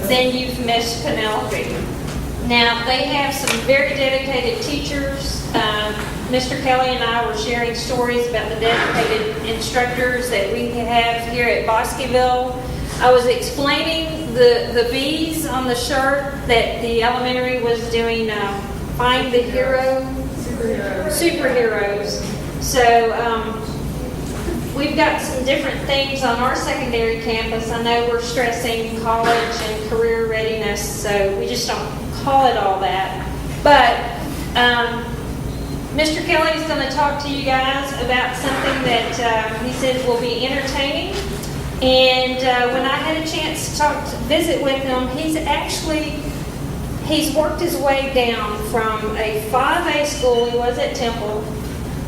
then you've missed Penelope. Now, they have some very dedicated teachers. Mr. Kelly and I were sharing stories about the dedicated instructors that we have here at Bosqueville. I was explaining the B's on the shirt that the elementary was doing, Find the Hero. Superheroes. So, we've got some different things on our secondary campus. I know we're stressing college and career readiness, so we just don't call it all that. But Mr. Kelly is going to talk to you guys about something that he said will be entertaining. And when I had a chance to visit with him, he's worked his way down from a 5A school, he was at Temple,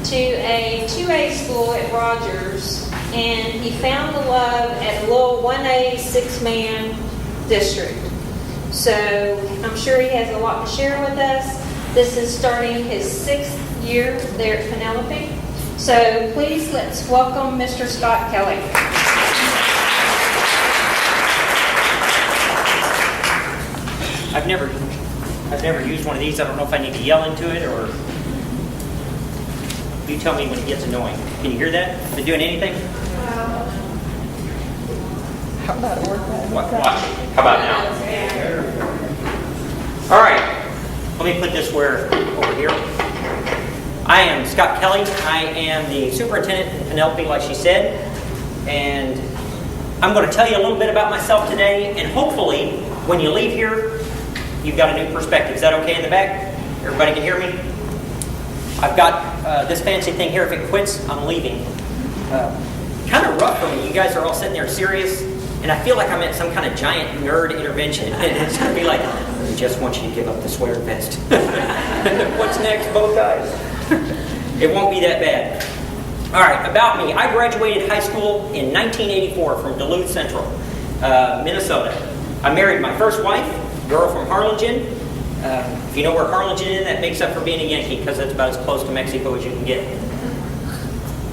to a 2A school at Rogers, and he found the love at a little 1A 6-man district. So I'm sure he has a lot to share with us. This is starting his 6th year there at Penelope. So please let's welcome Mr. Scott Kelly. I've never used one of these. I don't know if I need to yell into it or you tell me when it gets annoying. Can you hear that? Is it doing anything? How about it work? Watch. How about now? All right. Let me put this over here. I am Scott Kelly. I am the superintendent in Penelope, like she said. And I'm going to tell you a little bit about myself today. And hopefully, when you leave here, you've got a new perspective. Is that okay in the back? Everybody can hear me? I've got this fancy thing here. If it quits, I'm leaving. Kind of rough for me. You guys are all sitting there serious. And I feel like I'm at some kind of giant nerd intervention. And it's going to be like, we just want you to give up the sweater vest. What's next? Bow ties. It won't be that bad. All right, about me. I graduated high school in 1984 from Duluth Central, Minnesota. I married my first wife, a girl from Harlingen. If you know where Harlingen is, that makes up for being a Yankee because that's about as close to Mexico as you can get.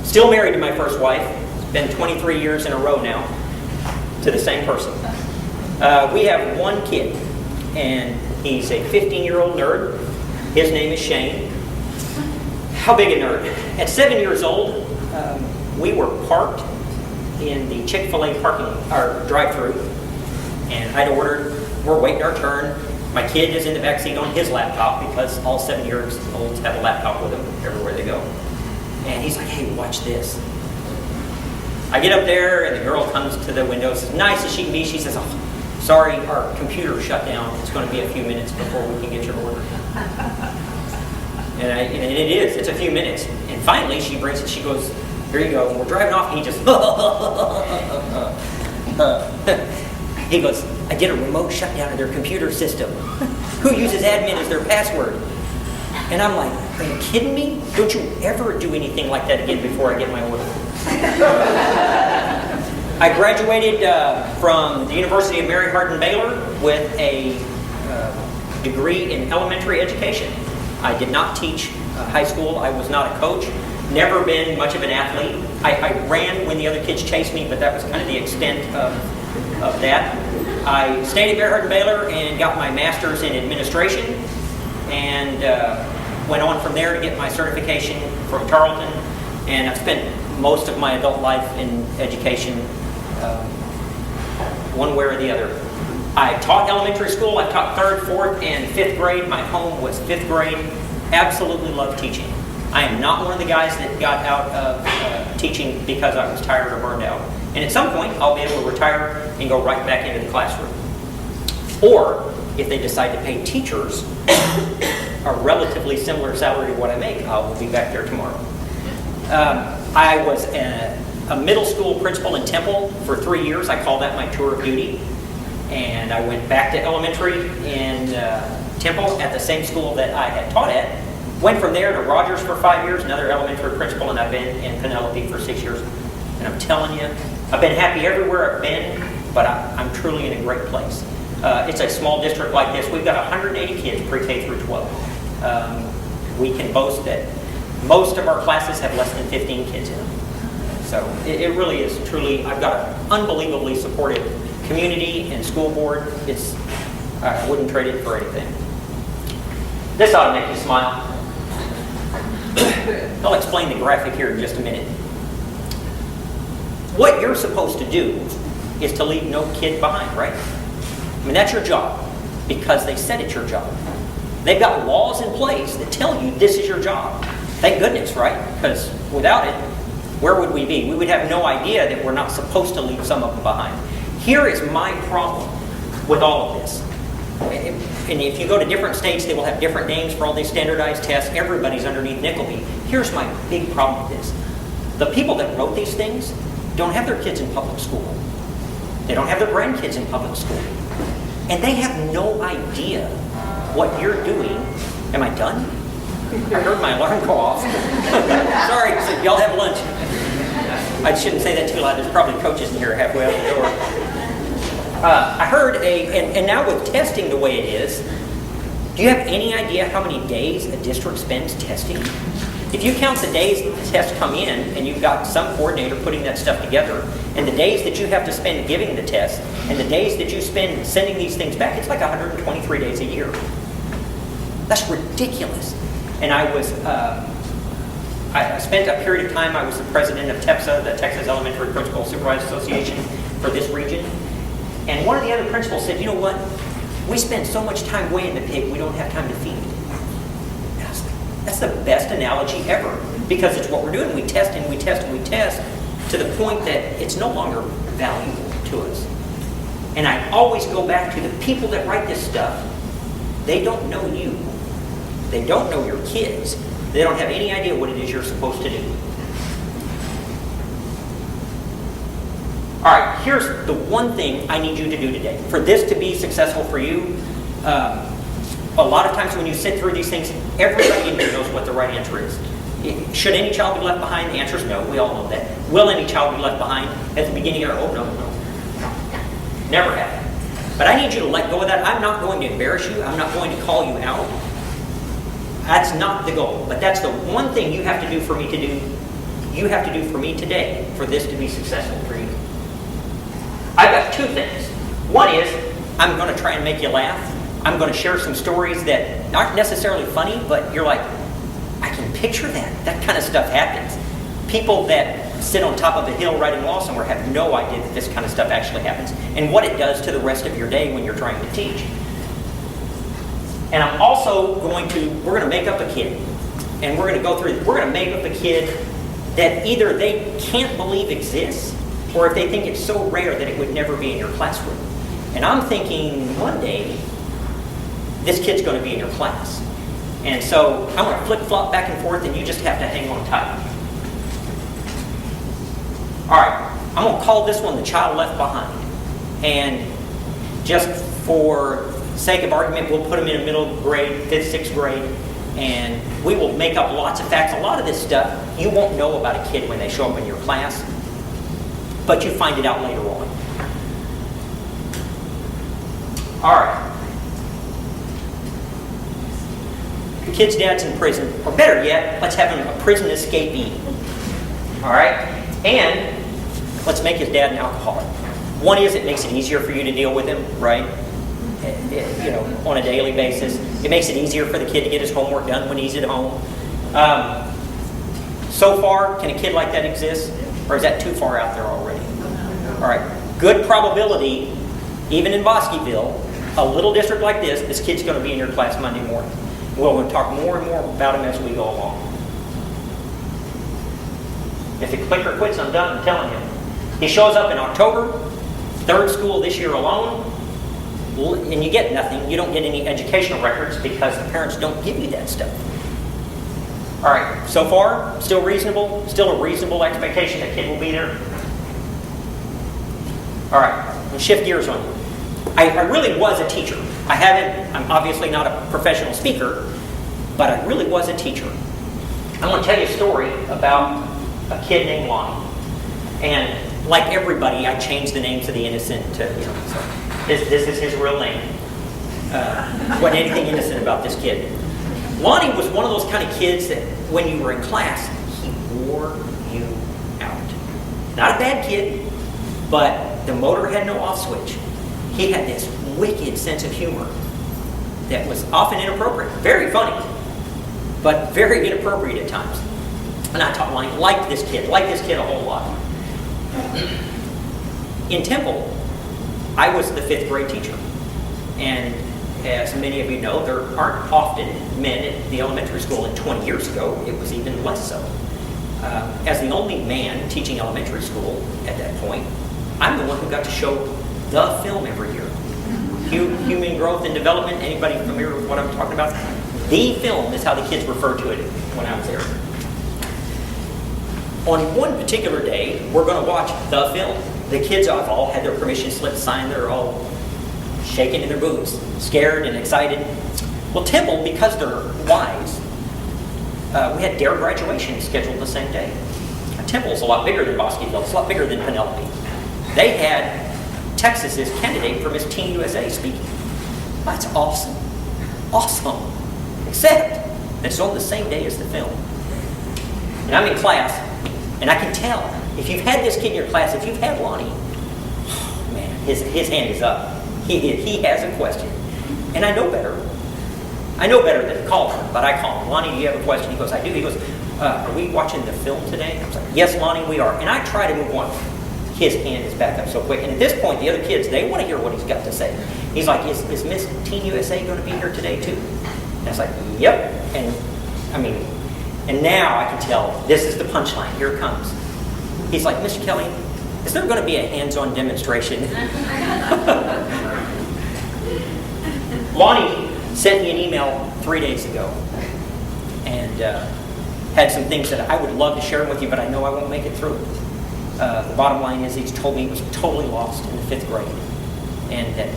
Still married to my first wife. It's been 23 years in a row now to the same person. We have one kid, and he's a 15-year-old nerd. His name is Shane. How big a nerd? At 7 years old, we were parked in the Chick-fil-A drive-thru, and I'd ordered. We're waiting our turn. My kid is in the backseat on his laptop because all 7-year-olds have a laptop with them everywhere they go. And he's like, "Hey, watch this." I get up there, and the girl comes to the window, as nice as she can be. She says, "Oh, sorry, our computer shut down. It's going to be a few minutes before we can get your order." And it is. It's a few minutes. And finally, she brings it. She goes, "Here you go." And we're driving off, and he just, he goes, "I did a remote shutdown of their computer system. Who uses admin as their password?" And I'm like, "Are you kidding me? Don't you ever do anything like that again before I get my order." I graduated from the University of Mary Hardin-Baylor with a degree in elementary education. I did not teach high school. I was not a coach. Never been much of an athlete. I ran when the other kids chased me, but that was kind of the extent of that. I stayed at Mary Hardin-Baylor and got my master's in administration and went on from there to get my certification from Tarleton. And I've spent most of my adult life in education, one way or the other. I taught elementary school. I taught 3rd, 4th, and 5th grade. My home was 5th grade. Absolutely loved teaching. I am not one of the guys that got out of teaching because I was tired or burned out. And at some point, I'll be able to retire and go right back into the classroom. Or, if they decide to pay teachers a relatively similar salary to what I make, I will be back there tomorrow. I was a middle school principal in Temple for 3 years. I call that my tour of duty. And I went back to elementary in Temple at the same school that I had taught at. Went from there to Rogers for 5 years, another elementary principal, and I've been in Penelope for 6 years. And I'm telling you, I've been happy everywhere I've been, but I'm truly in a great place. It's a small district like this. We've got 180 kids, pre-K through 12. We can boast that most of our classes have less than 15 kids in them. So it really is truly, I've got an unbelievably supportive community and school board, I wouldn't trade it for anything. This ought to make you smile. I'll explain the graphic here in just a minute. What you're supposed to do is to leave no kid behind, right? I mean, that's your job because they said it's your job. They've got laws in place that tell you this is your job. Thank goodness, right? Because without it, where would we be? We would have no idea that we're not supposed to leave some of them behind. Here is my problem with all of this. And if you go to different states, they will have different names for all these standardized tests. Everybody's underneath Nickleby. Here's my big problem with this. The people that wrote these things don't have their kids in public school. They don't have their grandkids in public school. And they have no idea what you're doing. Am I done? I heard my alarm go off. Sorry, so y'all have lunch. I shouldn't say that too loud. There's probably coaches in here halfway out the door. I heard and now with testing the way it is, do you have any idea how many days a district spends testing? If you count the days that the tests come in, and you've got some coordinator putting that stuff together, and the days that you have to spend giving the test, and the days that you spend sending these things back, it's like 123 days a year. That's ridiculous. And I spent a period of time, I was the president of TEPSA, the Texas Elementary Principal Supervisors Association for this region. And one of the other principals said, you know what? We spend so much time weighing the pig, we don't have time to feed it. And I was like, that's the best analogy ever. Because it's what we're doing. We test and we test and we test to the point that it's no longer valuable to us. And I always go back to the people that write this stuff. They don't know you. They don't know your kids. They don't have any idea what it is you're supposed to do. All right, here's the one thing I need you to do today. For this to be successful for you, a lot of times when you sit through these things, everybody in here knows what the right answer is. Should any child be left behind? The answer is no. We all know that. Will any child be left behind? At the beginning, oh, no. Never happen. But I need you to let go of that. I'm not going to embarrass you. I'm not going to call you out. That's not the goal. But that's the one thing you have to do for me to do. You have to do for me today for this to be successful for you. I've got two things. One is I'm going to try and make you laugh. I'm going to share some stories that aren't necessarily funny, but you're like, I can picture that. That kind of stuff happens. People that sit on top of a hill writing law somewhere have no idea that this kind of stuff actually happens and what it does to the rest of your day when you're trying to teach. And I'm also we're going to make up a kid. And we're going to make up a kid that either they can't believe exists or if they think it's so rare that it would never be in your classroom. And I'm thinking one day, this kid's going to be in your class. And so I'm going to flip-flop back and forth and you just have to hang on tight. All right, I'm going to call this one the child left behind. And just for sake of argument, we'll put them in a middle grade, 5th, 6th grade, and we will make up lots of facts. A lot of this stuff you won't know about a kid when they show up in your class, but you find it out later on. All right. The kid's dad's in prison, or better yet, let's have him a prison escapee. All right? And let's make his dad an alcoholic. One is it makes it easier for you to deal with him, right? On a daily basis. It makes it easier for the kid to get his homework done when he's at home. So far, can a kid like that exist? Or is that too far out there already? All right. Good probability, even in Bosqueville, a little district like this kid's going to be in your class Monday morning. We're going to talk more and more about him as we go along. If the clicker quits, I'm done. I'm telling him. He shows up in October, 3rd school this year alone, and you get nothing. You don't get any educational records because the parents don't give you that stuff. All right, so far, still reasonable? Still a reasonable expectation that kid will be there? All right, we'll shift gears on you. I really was a teacher. I'm obviously not a professional speaker, but I really was a teacher. I'm going to tell you a story about a kid named Lonnie. And like everybody, I changed the names of the innocent to, so this is his real name. Wasn't anything innocent about this kid. Lonnie was one of those kind of kids that when you were in class, he wore you out. Not a bad kid, but the motor had no off switch. He had this wicked sense of humor that was often inappropriate. Very funny, but very inappropriate at times. And I taught Lonnie, liked this kid a whole lot. In Temple, I was the 5th grade teacher. And as many of you know, there aren't often men at the elementary school, and 20 years ago, it was even less so. As the only man teaching elementary school at that point, I'm the one who got to show the film every year. Human Growth and Development, anybody familiar with what I'm talking about? The film is how the kids referred to it when I was there. On one particular day, we're going to watch the film. The kids have all had their permission slip signed. They're all shaking in their boots, scared and excited. Well, Temple, because they're wise, we had their graduation scheduled the same day. Temple's a lot bigger than Bosqueville. It's a lot bigger than Penelope. They had Texas's candidate for Miss Teen USA speaking. That's awesome. Awesome. Except it's on the same day as the film. And I'm in class, and I can tell, if you've had this kid in your class, if you've had Lonnie, oh man, his hand is up. He has a question. And I know better. I know better than to call him, but I call him. Lonnie, do you have a question? He goes, I do. He goes, are we watching the film today? I was like, yes, Lonnie, we are. And I try to move on. His hand is back up so quick. And at this point, the other kids, they want to hear what he's got to say. He's like, is Miss Teen USA going to be here today too? And I was like, yep. And now I can tell this is the punchline. Here it comes. He's like, Mr. Kelly, is there going to be a hands-on demonstration? Lonnie sent me an email 3 days ago and had some things that I would love to share with you, but I know I won't make it through. The bottom line is he's told me he was totally lost in the 5th grade, and that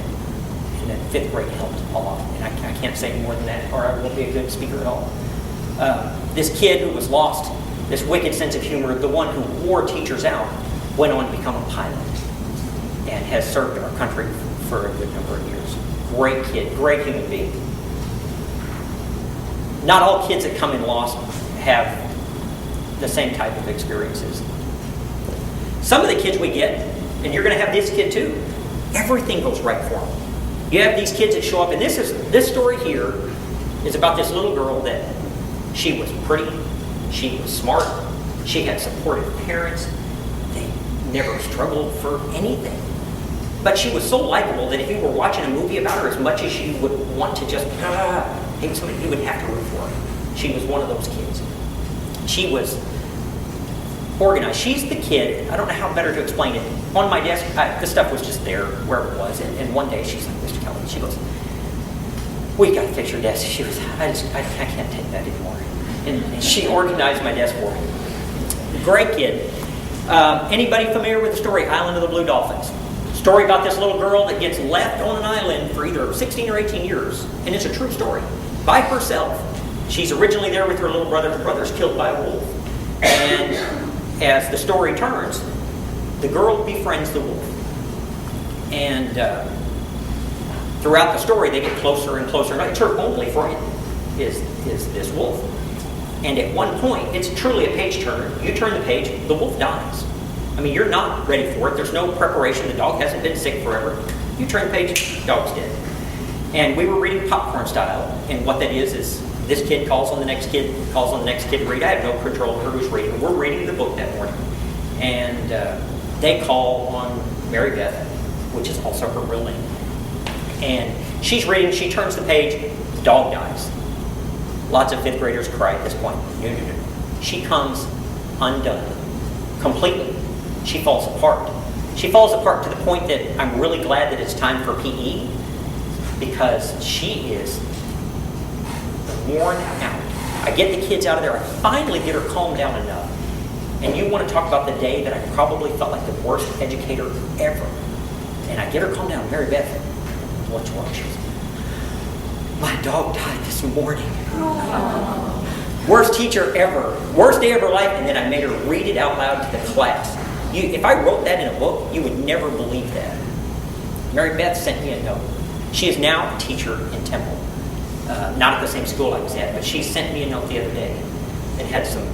5th grade helped a lot. And I can't say more than that, or I won't be a good speaker at all. This kid who was lost, this wicked sense of humor, the one who wore teachers out, went on to become a pilot and has served our country for a good number of years. Great kid, great human being. Not all kids that come in lost have the same type of experiences. Some of the kids we get, and you're going to have this kid too, everything goes right for them. You have these kids that show up, and this story here is about this little girl that she was pretty, she was smart, she had supportive parents, they never struggled for anything. But she was so likable that if you were watching a movie about her, as much as you would want to just hate somebody, you would have to root for her. She was one of those kids. She was organized. She's the kid, I don't know how better to explain it. On my desk, the stuff was just there wherever it was. And one day she's like, Mr. Kelly, she goes, we got to fix your desk. She goes, I can't take that anymore. And she organized my desk for me. Great kid. Anybody familiar with the story Island of the Blue Dolphins? Story about this little girl that gets left on an island for either 16 or 18 years. And it's a true story. By herself. She's originally there with her little brother. Her brother's killed by a wolf. And as the story turns, the girl befriends the wolf. And throughout the story, they get closer and closer. It's her only friend is this wolf. And at one point, it's truly a page turner. You turn the page, the wolf dies. I mean, you're not ready for it. There's no preparation. The dog hasn't been sick forever. You turn the page, dog's dead. And we were reading popcorn style. And what that is this kid calls on the next kid, calls on the next kid to read. I have no control over who's reading. We're reading the book that morning. And they call on Mary Beth, which is also her real name. And she's reading, she turns the page, the dog dies. Lots of 5th graders cry at this point. No. She comes undone. Completely. She falls apart. She falls apart to the point that I'm really glad that it's time for PE, because she is worn out. I get the kids out of there. I finally get her calmed down enough. And you want to talk about the day that I probably felt like the worst educator ever. And I get her calmed down. Mary Beth, what's wrong? She goes, my dog died this morning. Worst teacher ever. Worst day of her life. And then I made her read it out loud to the class. If I wrote that in a book, you would never believe that. Mary Beth sent me a note. She is now a teacher in Temple. Not at the same school I was at, but she sent me a note the other day and had some,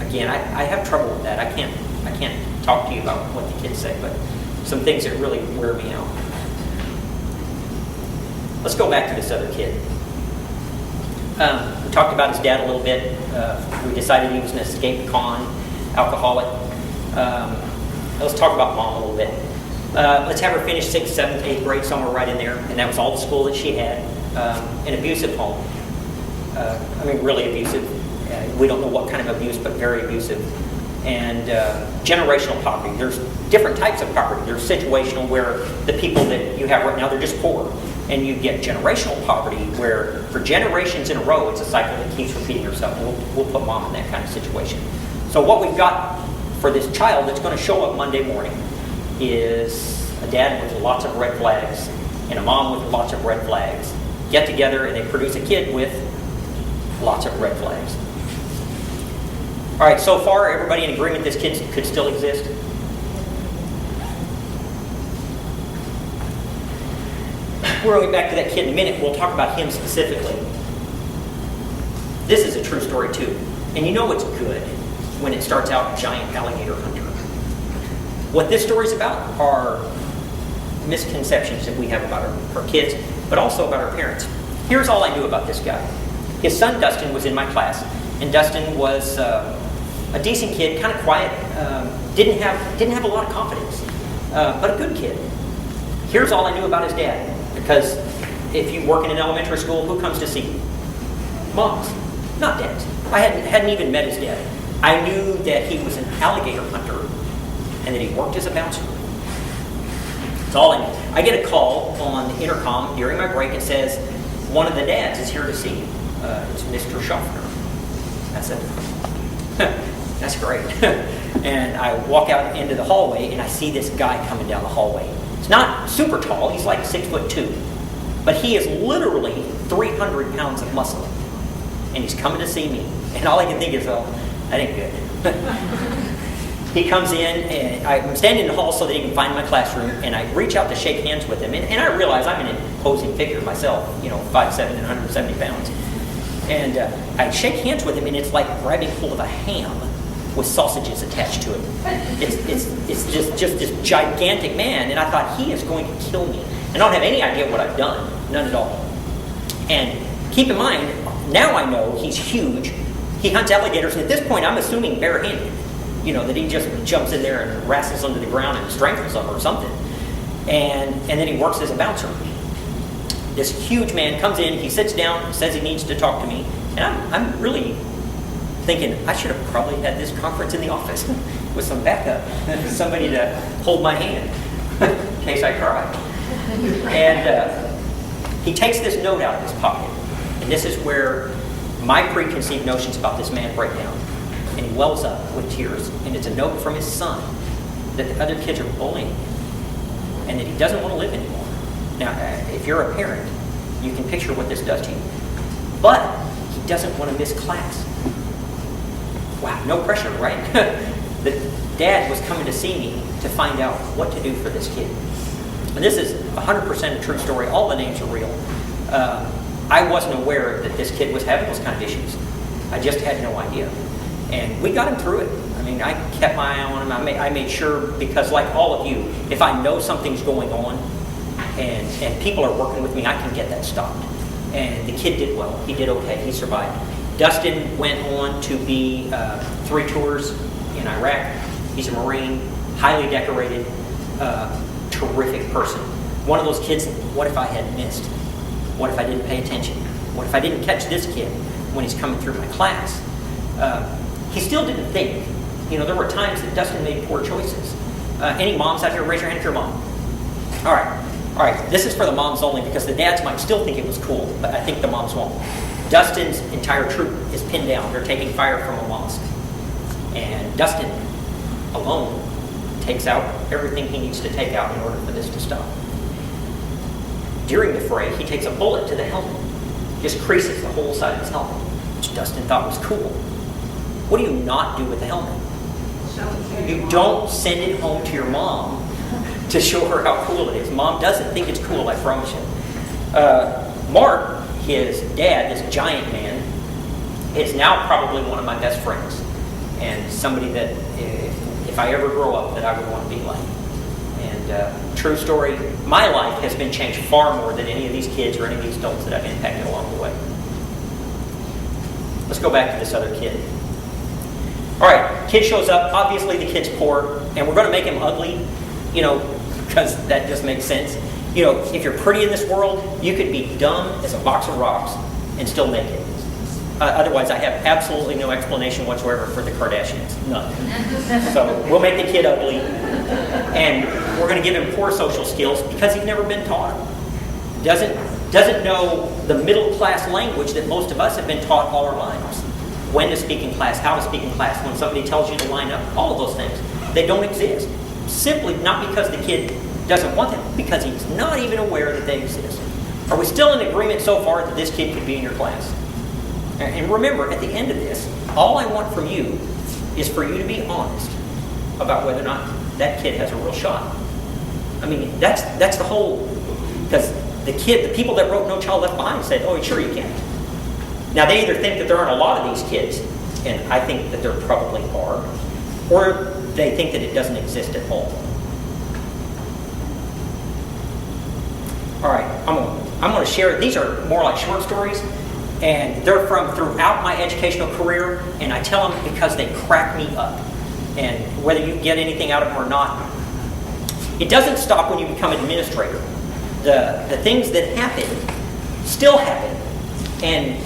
again, I have trouble with that. I can't talk to you about what the kids say, but some things that really wear me out. Let's go back to this other kid. We talked about his dad a little bit. We decided he was an escaped con, alcoholic. Let's talk about mom a little bit. Let's have her finish 6th, 7th, 8th grade, somewhere right in there. And that was all the school that she had. An abusive home. Really abusive. We don't know what kind of abuse, but very abusive. And generational poverty. There's different types of poverty. There's situational, where the people that you have right now, they're just poor. And you get generational poverty, where for generations in a row, it's a cycle that keeps repeating itself. And we'll put mom in that kind of situation. So what we've got for this child that's going to show up Monday morning is a dad with lots of red flags and a mom with lots of red flags get together and they produce a kid with lots of red flags. All right, so far, everybody in agreement this kid could still exist? We're going back to that kid in a minute. We'll talk about him specifically. This is a true story, too. And you know it's good when it starts out giant alligator hunter. What this story is about are misconceptions that we have about our kids, but also about our parents. Here's all I knew about this guy. His son, Dustin, was in my class. And Dustin was a decent kid, kind of quiet, didn't have a lot of confidence, but a good kid. Here's all I knew about his dad. Because if you work in an elementary school, who comes to see you? Moms, not dads. I hadn't even met his dad. I knew that he was an alligator hunter and that he worked as a bouncer. That's all I knew. I get a call on the intercom during my break. It says, one of the dads is here to see you. It's Mr. Schaffner. I said, that's great. And I walk out into the hallway and I see this guy coming down the hallway. He's not super tall, he's like 6'2", but he is literally 300 pounds of muscle. And he's coming to see me. And all I can think is, oh, that ain't good. He comes in, and I'm standing in the hall so that he can find my classroom, and I reach out to shake hands with him. And I realize I'm an imposing figure myself, 5'7" and 170 pounds. And I shake hands with him, and it's like grabbing hold of a ham with sausages attached to it. It's just this gigantic man, and I thought, he is going to kill me. I don't have any idea what I've done, none at all. And keep in mind, now I know he's huge. He hunts alligators, and at this point I'm assuming barehanded. That he just jumps in there and wrestles under the ground and strangles them or something. And then he works as a bouncer. This huge man comes in, he sits down, says he needs to talk to me, and I'm really thinking, I should have probably had this conference in the office with some backup, somebody to hold my hand in case I cry. And he takes this note out of his pocket, and this is where my preconceived notions about this man break down. And he wells up with tears, and it's a note from his son that the other kids are bullying him, and that he doesn't want to live anymore. Now, if you're a parent, you can picture what this does to you. But he doesn't want to miss class. Wow, no pressure, right? The dad was coming to see me to find out what to do for this kid. And this is 100% a true story. All the names are real. I wasn't aware that this kid was having those kind of issues. I just had no idea. And we got him through it. I kept my eye on him. I made sure, because like all of you, if I know something's going on and people are working with me, I can get that stopped. And the kid did well. He did okay. He survived. Dustin went on to be 3 tours in Iraq. He's a Marine, highly decorated, terrific person. One of those kids, what if I had missed? What if I didn't pay attention? What if I didn't catch this kid when he's coming through my class? He still didn't think. There were times that Dustin made poor choices. Any moms out here, raise your hand if you're a mom. All right, this is for the moms only, because the dads might still think it was cool, but I think the moms won't. Dustin's entire troop is pinned down. They're taking fire from a mosque. And Dustin alone takes out everything he needs to take out in order for this to stop. During the fray, he takes a bullet to the helmet, just creases the whole side of his helmet, which Dustin thought was cool. What do you not do with the helmet? You don't send it home to your mom to show her how cool it is. Mom doesn't think it's cool, I promise you. Mark, his dad, this giant man, is now probably one of my best friends, and somebody that if I ever grow up that I would want to be like. And true story, my life has been changed far more than any of these kids or any of these adults that I've impacted along the way. Let's go back to this other kid. All right, kid shows up. Obviously, the kid's poor, and we're going to make him ugly, because that just makes sense. If you're pretty in this world, you could be dumb as a box of rocks and still make it. Otherwise, I have absolutely no explanation whatsoever for the Kardashians. None. So we'll make the kid ugly, and we're going to give him poor social skills because he's never been taught them. Doesn't know the middle class language that most of us have been taught all our lives. When to speak in class, how to speak in class, when somebody tells you to line up, all of those things. They don't exist. Simply not because the kid doesn't want them, because he's not even aware that they exist. Are we still in agreement so far that this kid could be in your class? And remember, at the end of this, all I want from you is for you to be honest about whether or not that kid has a real shot. I mean, that's the whole, because the people that wrote No Child Left Behind said, oh, sure you can. Now, they either think that there aren't a lot of these kids, and I think that there probably are, or they think that it doesn't exist at all. All right, I'm going to share, these are more like short stories, and they're from throughout my educational career, and I tell them because they crack me up. And whether you get anything out of them or not, it doesn't stop when you become administrator. The things that happen still happen, and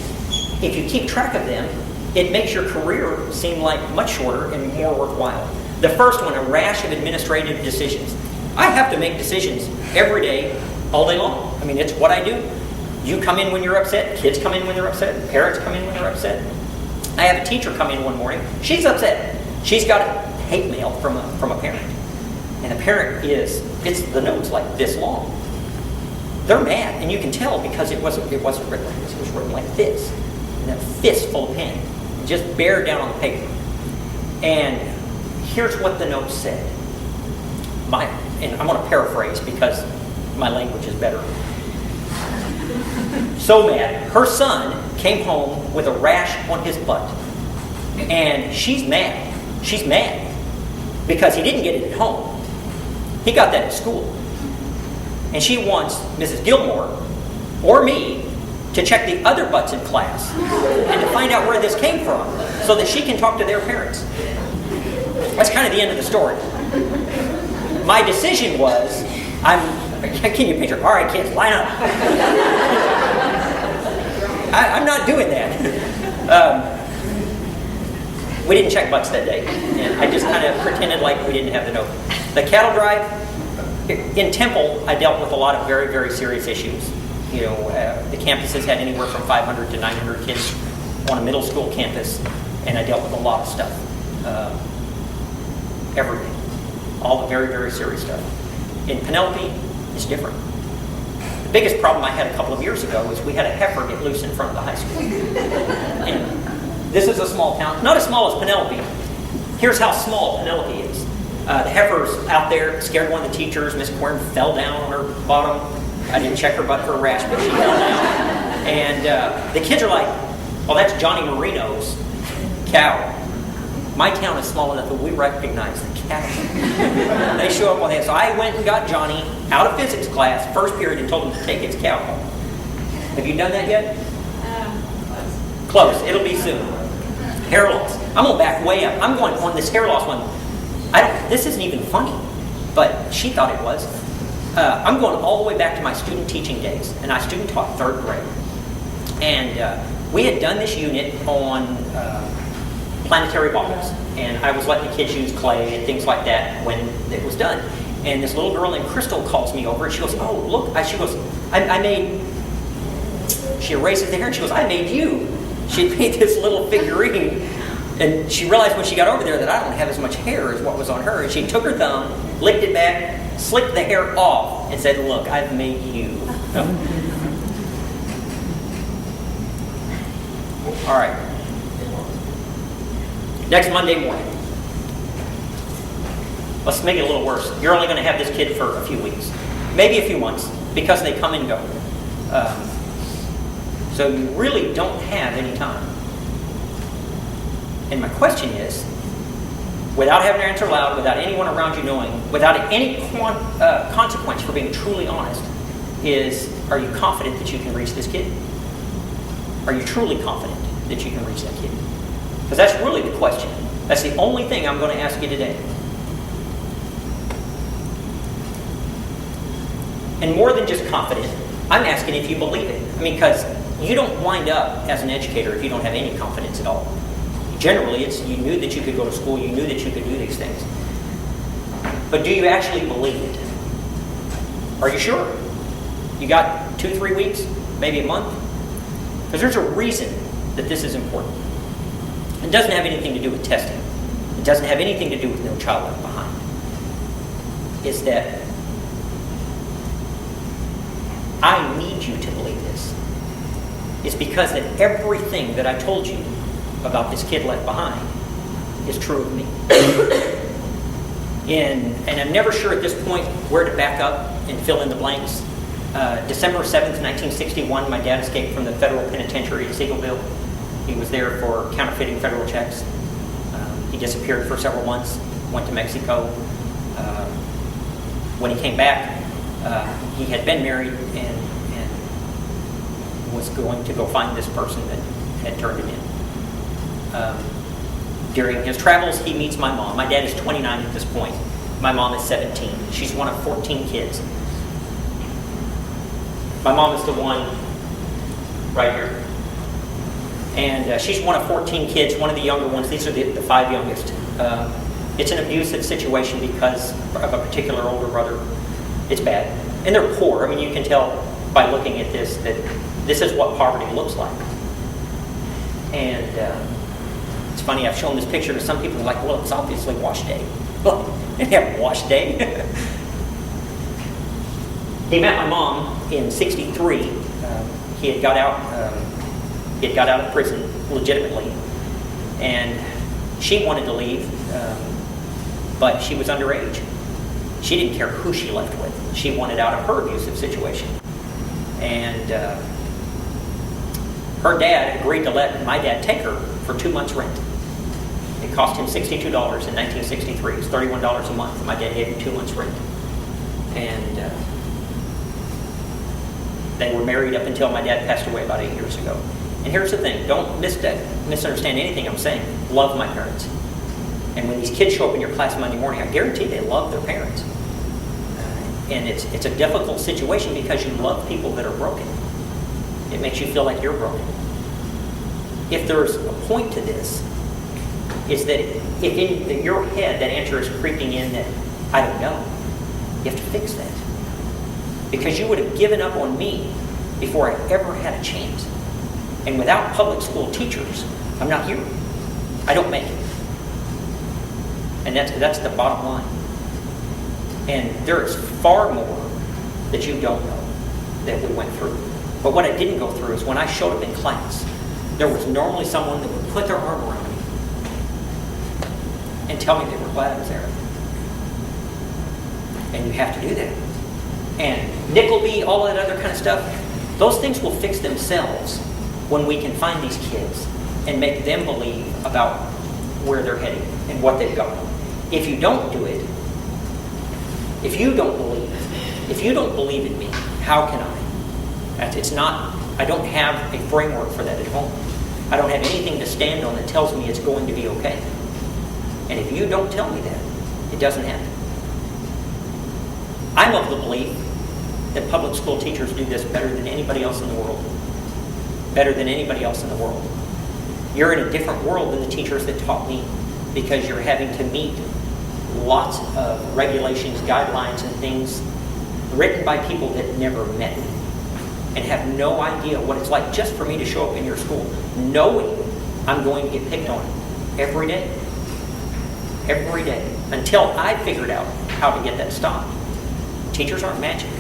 if you keep track of them, it makes your career seem like much shorter and more worthwhile. The first one, a rash of administrative decisions. I have to make decisions every day, all day long. I mean, it's what I do. You come in when you're upset, kids come in when they're upset, parents come in when they're upset. I have a teacher come in one morning, she's upset. She's got a hate mail from a parent. And the parent the note's like this long. They're mad, and you can tell because it wasn't written like this, it was written like this. And a fist full of pen, just bare down on the paper. And here's what the note said. And I'm going to paraphrase because my language is better. So mad. Her son came home with a rash on his butt. And she's mad. She's mad because he didn't get it at home. He got that at school. And she wants Mrs. Gilmore or me to check the other butts in class and to find out where this came from so that she can talk to their parents. That's kind of the end of the story. My decision was, can you picture? All right, kids, line up. I'm not doing that. We didn't check butts that day, and I just kind of pretended like we didn't have the note. The cattle drive, in Temple, I dealt with a lot of very, very serious issues. The campuses had anywhere from 500 to 900 kids on a middle school campus, and I dealt with a lot of stuff. Everything. All the very, very serious stuff. In Penelope, it's different. The biggest problem I had a couple of years ago was we had a heifer get loose in front of the high school. And this is a small town. Not as small as Penelope. Here's how small Penelope is. The heifer's out there, scared one of the teachers. Miss Quern fell down on her bottom. I didn't check her butt for a rash, but she fell down. And the kids are like, oh, that's Johnny Marino's cow. My town is small enough that we recognize the cow. They show up on that. So I went and got Johnny out of physics class, first period, and told him to take his cow home. Have you done that yet? Close. It'll be soon. Hair loss. I'm going to back way up. I'm going on this hair loss one. This isn't even funny, but she thought it was. I'm going all the way back to my student teaching days, and I student taught 3rd grade. And we had done this unit on planetary bodies, and I was letting the kids use clay and things like that when it was done. And this little girl named Crystal calls me over, and she goes, oh, look, she goes, I made, she erases the hair, and she goes, I made you. She made this little figurine, and she realized when she got over there that I don't have as much hair as what was on her, and she took her thumb, licked it back, slicked the hair off, and said, look, I've made you. All right. Next Monday morning. Let's make it a little worse. You're only going to have this kid for a few weeks, maybe a few months, because they come and go. So you really don't have any time. And my question is, without having to answer aloud, without anyone around you knowing, without any consequence for being truly honest, is, are you confident that you can reach this kid? Are you truly confident that you can reach that kid? Because that's really the question. That's the only thing I'm going to ask you today. And more than just confident, I'm asking if you believe it. I mean, because you don't wind up as an educator if you don't have any confidence at all. Generally, it's you knew that you could go to school, you knew that you could do these things. But do you actually believe it? Are you sure? You got 2-3 weeks, maybe a month? Because there's a reason that this is important. It doesn't have anything to do with testing. It doesn't have anything to do with No Child Left Behind. It's that I need you to believe this. It's because that everything that I told you about this kid left behind is true of me. And I'm never sure at this point where to back up and fill in the blanks. December 7th, 1961, my dad escaped from the federal penitentiary at Bosqueville. He was there for counterfeiting federal checks. He disappeared for several months, went to Mexico. When he came back, he had been married and was going to go find this person that had turned him in. During his travels, he meets my mom. My dad is 29 at this point. My mom is 17. She's one of 14 kids. My mom is the one right here. And she's one of 14 kids, one of the younger ones. These are the 5 youngest. It's an abusive situation because of a particular older brother. It's bad. And they're poor. I mean, you can tell by looking at this that this is what poverty looks like. And it's funny, I've shown this picture to some people, like, well, it's obviously wash day. Well, they have wash day. He met my mom in '63. He had got out of prison legitimately, and she wanted to leave, but she was underage. She didn't care who she left with. She wanted out of her abusive situation. And her dad agreed to let my dad take her for 2 months' rent. It cost him $62 in 1963. It was $31 a month. My dad gave him 2 months' rent. And they were married up until my dad passed away about 8 years ago. And here's the thing. Don't misunderstand anything I'm saying. Love my parents. And when these kids show up in your class Monday morning, I guarantee they love their parents. And it's a difficult situation because you love people that are broken. It makes you feel like you're broken. If there's a point to this, is that if in your head that answer is creeping in that, I don't know, you have to fix that. Because you would have given up on me before I ever had a chance. And without public school teachers, I'm not here. I don't make it. And that's the bottom line. And there is far more that you don't know that we went through. But what I didn't go through is when I showed up in class, there was normally someone that would put their arm around me and tell me they were glad I was there. And you have to do that. And Nickelby, all that other kind of stuff, those things will fix themselves when we can find these kids and make them believe about where they're heading and what they've got. If you don't do it, if you don't believe in me, how can I? I don't have a framework for that at home. I don't have anything to stand on that tells me it's going to be okay. And if you don't tell me that, it doesn't happen. I'm of the belief that public school teachers do this better than anybody else in the world. Better than anybody else in the world. You're in a different world than the teachers that taught me because you're having to meet lots of regulations, guidelines, and things written by people that never met me and have no idea what it's like just for me to show up in your school knowing I'm going to get picked on every day. Every day. Until I figured out how to get that stopped. Teachers aren't magic.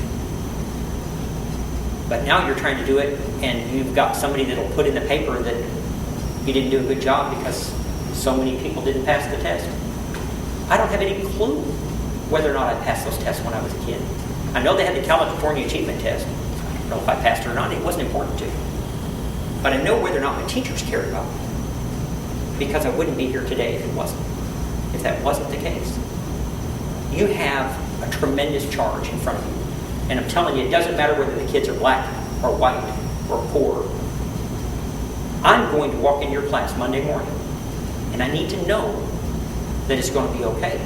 But now you're trying to do it and you've got somebody that'll put in the paper that you didn't do a good job because so many people didn't pass the test. I don't have any clue whether or not I passed those tests when I was a kid. I know they had the California Achievement Test. I don't know if I passed it or not. It wasn't important to me. But I know whether or not my teachers cared about me because I wouldn't be here today if it wasn't. If that wasn't the case. You have a tremendous charge in front of you. And I'm telling you, it doesn't matter whether the kids are black or white or poor. I'm going to walk in your class Monday morning, and I need to know that it's going to be okay.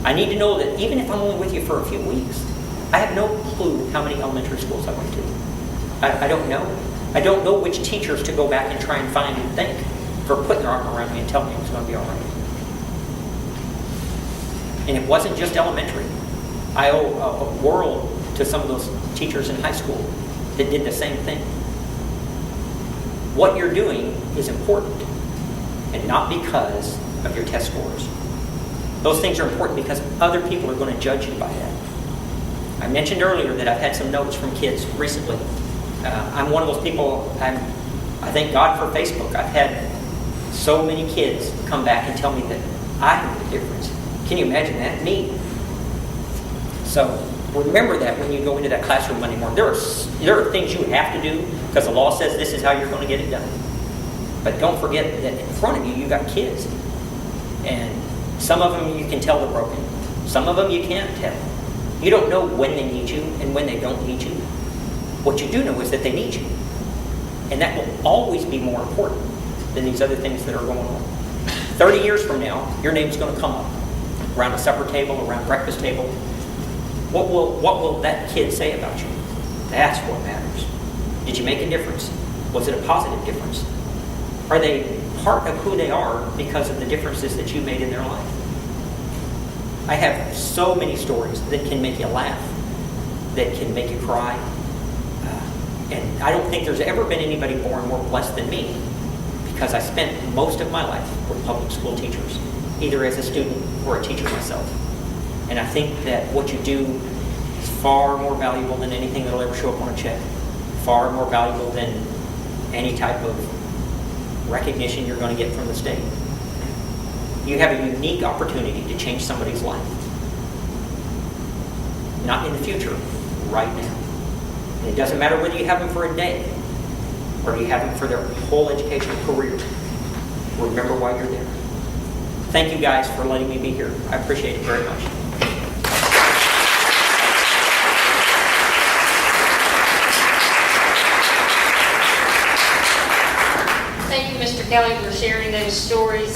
I need to know that even if I'm only with you for a few weeks, I have no clue how many elementary schools I went to. I don't know. I don't know which teachers to go back and try and find and thank for putting their arm around me and telling me it was going to be all right. And it wasn't just elementary. I owe a world to some of those teachers in high school that did the same thing. What you're doing is important, and not because of your test scores. Those things are important because other people are going to judge you by that. I mentioned earlier that I've had some notes from kids recently. I'm one of those people, I thank God for Facebook. I've had so many kids come back and tell me that I made a difference. Can you imagine that? Me. So remember that when you go into that classroom Monday morning. There are things you have to do because the law says this is how you're going to get it done. But don't forget that in front of you, you've got kids. And some of them you can tell they're broken. Some of them you can't tell. You don't know when they need you and when they don't need you. What you do know is that they need you. And that will always be more important than these other things that are going on. 30 years from now, your name's going to come up around a supper table, around a breakfast table. What will that kid say about you? That's what matters. Did you make a difference? Was it a positive difference? Are they part of who they are because of the differences that you made in their life? I have so many stories that can make you laugh, that can make you cry. And I don't think there's ever been anybody born more blessed than me because I spent most of my life with public school teachers, either as a student or a teacher myself. And I think that what you do is far more valuable than anything that'll ever show up on a check, far more valuable than any type of recognition you're going to get from the state. You have a unique opportunity to change somebody's life. Not in the future, right now. And it doesn't matter whether you have them for a day or you have them for their whole educational career. Remember why you're there. Thank you guys for letting me be here. I appreciate it very much. Thank you, Mr. Kelly, for sharing those stories.